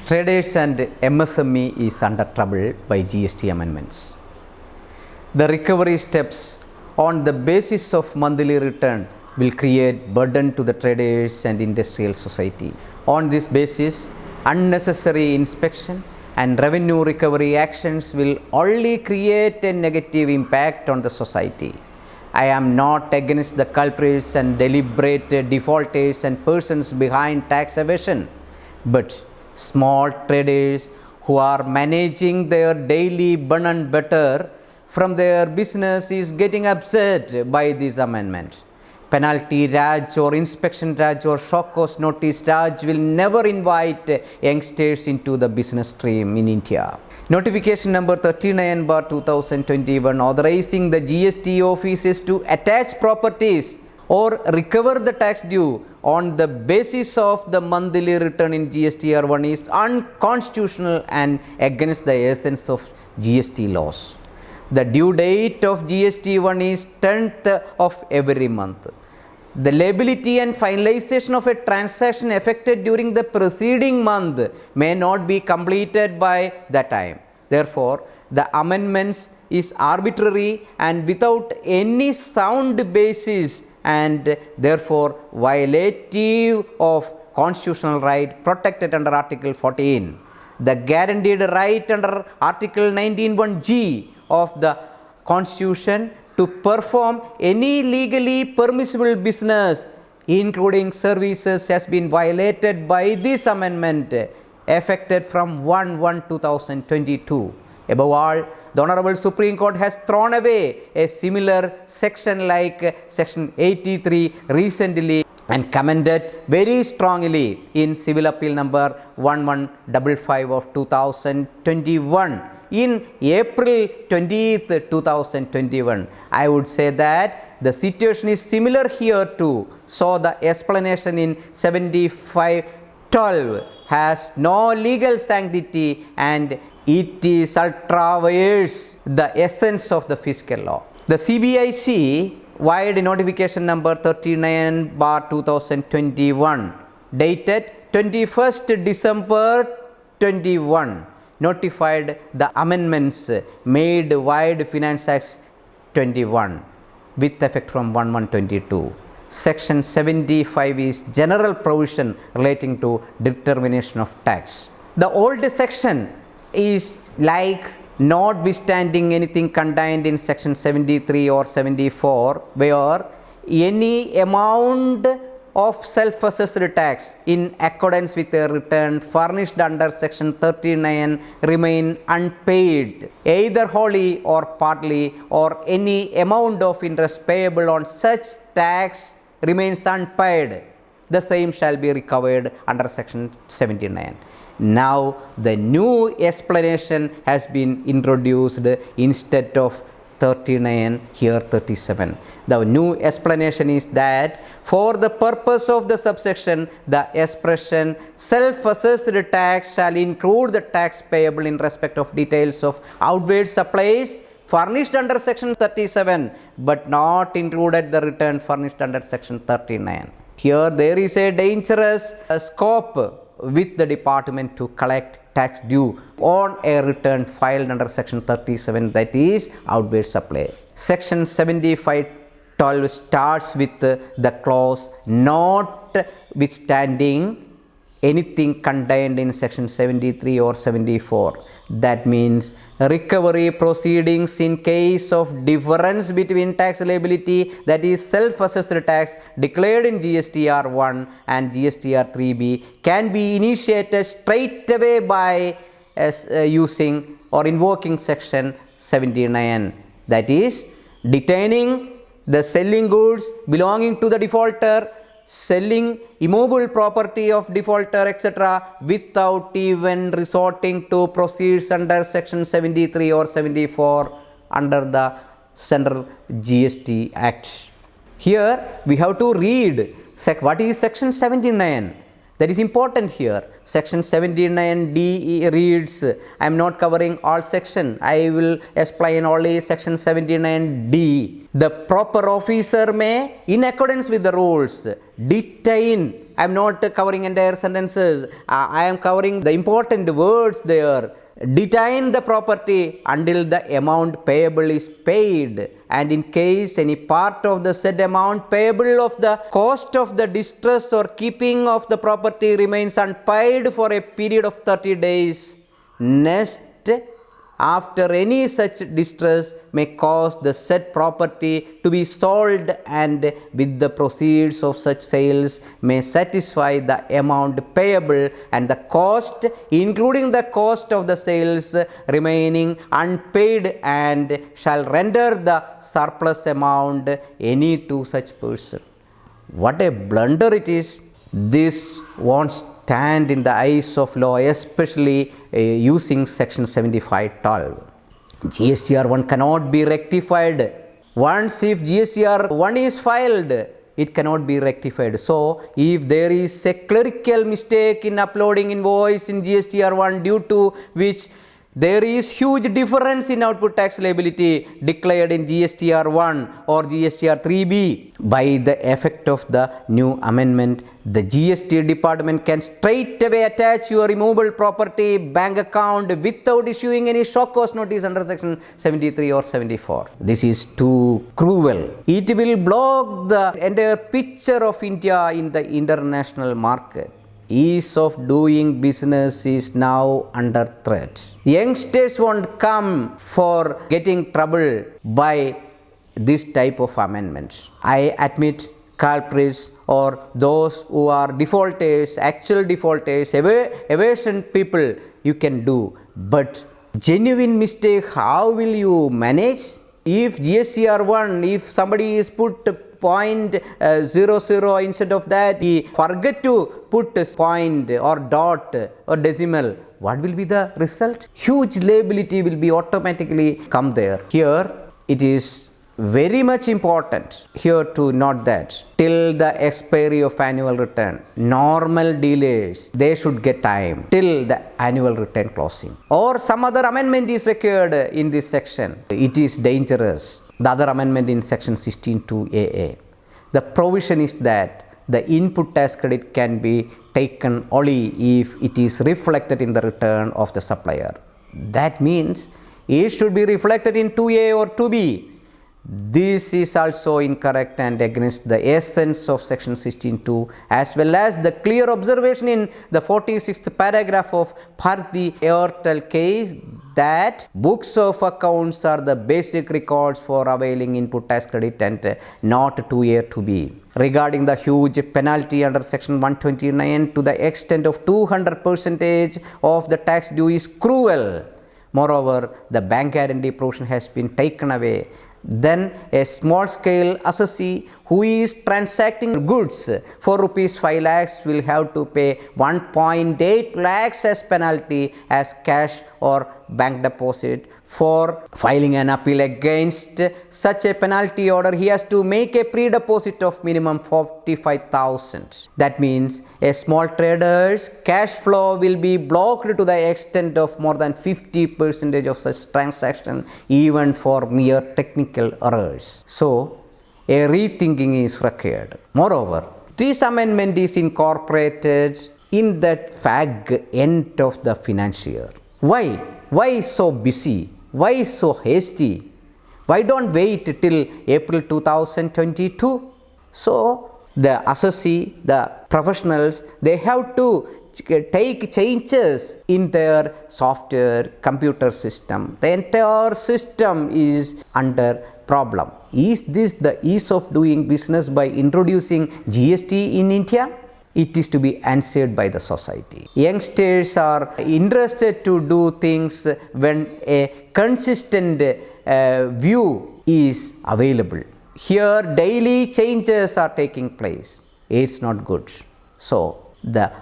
Traders and MSME is under trouble by GST amendments. The recovery steps on the basis of monthly return will create burden to the traders and industrial society. On this basis, unnecessary inspection and revenue recovery actions will only create a negative impact on the society. I am not against the culprits and deliberate defaulters and persons behind tax evasion, but small traders who are managing their daily bread and butter from their business is getting upset by this amendment. Penalty Raj or inspection Raj or shock cause notice Raj will never invite youngsters into the business stream in India. Notification number 39/2021 authorizing the GST offices to attach properties or recover the tax due on the basis of the monthly return in GSTR1 is unconstitutional and against the essence of GST laws. The due date of GST1 is 10th of every month. The liability and finalization of a transaction effected during the preceding month may not be completed by that time. Therefore, the amendments is arbitrary and without any sound basis and therefore violative of constitutional right protected under Article 14. The guaranteed right under Article 19(1)(g) of the Constitution to perform any legally permissible business including services has been violated by this amendment effected from 1/1/2022. Above all, the Honorable Supreme Court has thrown away a similar section like Section 83 recently and commended very strongly in Civil Appeal number 1155 of 2021. In April 20th, 2021, I would say that the situation is similar here too. So the explanation in 7512 has no legal sanctity and it is ultraviates the essence of the fiscal law. The CBIC wide notification number 39/2021 dated 21st December 21 notified the amendments made wide Finance Act 21 with effect from 1/1/22. Section 75 is general provision relating to determination of tax. The old section is like notwithstanding anything contained in section 73 or 74 where any amount of self-assessed tax in accordance with a return furnished under section 39 remain unpaid either wholly or partly, or any amount of interest payable on such tax remains unpaid, the same shall be recovered under section 79. Now the new explanation has been introduced instead of 39, here 37. The new explanation is that for the purpose of the subsection, the expression self-assessed tax shall include the tax payable in respect of details of outward supplies furnished under section 37 but not included the return furnished under section 39. Here there is a dangerous scope with the department to collect tax due on a return filed under section 37, that is outward supply. Section 7512 starts with the clause notwithstanding anything contained in section 73 or 74. That means recovery proceedings in case of difference between tax liability, that is self-assessed tax declared in GSTR1 and GSTR3B, can be initiated straight away by using or invoking section 79, that is detaining the selling goods belonging to the defaulter, selling immovable property of defaulter, etc., without even resorting to proceeds under section 73 or 74 under the Central GST Act. Here we have to read what is section 79. That is important here. Section 79D reads, I am not covering all section, I will explain only section 79D. The proper officer may, in accordance with the rules, detain I am not covering entire sentences. I am covering the important words there. Detain the property until the amount payable is paid, and in case any part of the said amount payable of the cost of the distress or keeping of the property remains unpaid for a period of 30 days, next after any such distress may cause the said property to be sold, and with the proceeds of such sales may satisfy the amount payable and the cost, including the cost of the sales, remaining unpaid, and shall render the surplus amount any to such person. What a blunder it is! This won't stand in the eyes of law, especially using section 7512. GSTR1 cannot be rectified. Once if GSTR1 is filed, it cannot be rectified. So, if there is a clerical mistake in uploading invoice in GSTR1, due to which there is huge difference in output tax liability declared in GSTR1 or GSTR3B, by the effect of the new amendment, the GST department can straight away attach your removable property bank account without issuing any shock cause notice under section 73 or 74. This is too cruel. It will block the entire picture of India in the international market. Ease of doing business is now under threat. Youngsters won't come for getting trouble by this type of amendments. I admit culprits or those who are defaulters, actual defaulters, evasion people, you can do. But genuine mistake, how will you manage? If GSTR1, if somebody is put 0.00 instead of that, he forget to put point or dot or decimal, what will be the result? Huge liability will be automatically come there. Here it is very much important here to note that till the expiry of annual return, normal dealers, they should get time till the annual return closing, or some other amendment is required in this section. It is dangerous. The other amendment in section 16(2)AA. The provision is that the input tax credit can be taken only if it is reflected in the return of the supplier. That means it should be reflected in 2A or 2B. This is also incorrect and against the essence of section 16(2), as well as the clear observation in the 46th paragraph of Bharti Airtel case that books of accounts are the basic records for availing input tax credit and not 2A or 2B. Regarding the huge penalty under section 129 to the extent of 200% of the tax due is cruel. Moreover, the bank guarantee provision has been taken away. Then a small scale assessee who is transacting goods for rupees 5 lakhs will have to pay 1.8 lakhs as penalty as cash or bank deposit. For filing an appeal against such a penalty order, he has to make a pre-deposit of minimum 45,000. That means a small trader's cash flow will be blocked to the extent of more than 50% of such transaction, even for mere technical errors. So, a rethinking is required. Moreover, this amendment is incorporated in that fag end of the financier. Why? Why so busy? Why so hasty? Why don't wait till April 2022? So, the assessee, the professionals, they have to take changes in their software, computer system. The entire system is under problem. Is this the ease of doing business by introducing GST in India? It is to be answered by the society. Youngsters are interested to do things when a consistent view is available. Here daily changes are taking place. It's not good. So the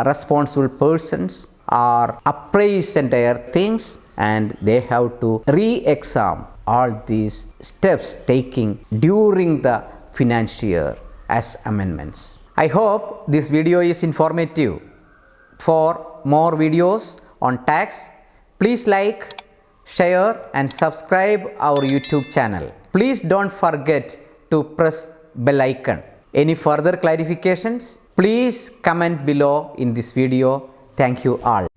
responsible persons are appraised entire things and they have to re-examine all these steps taken during the financial year as amendments. I hope this video is informative. For more videos on tax, please like, share and subscribe our YouTube channel. Please don't forget to press bell icon. Any further clarifications, please Please comment below in this video. Thank you all.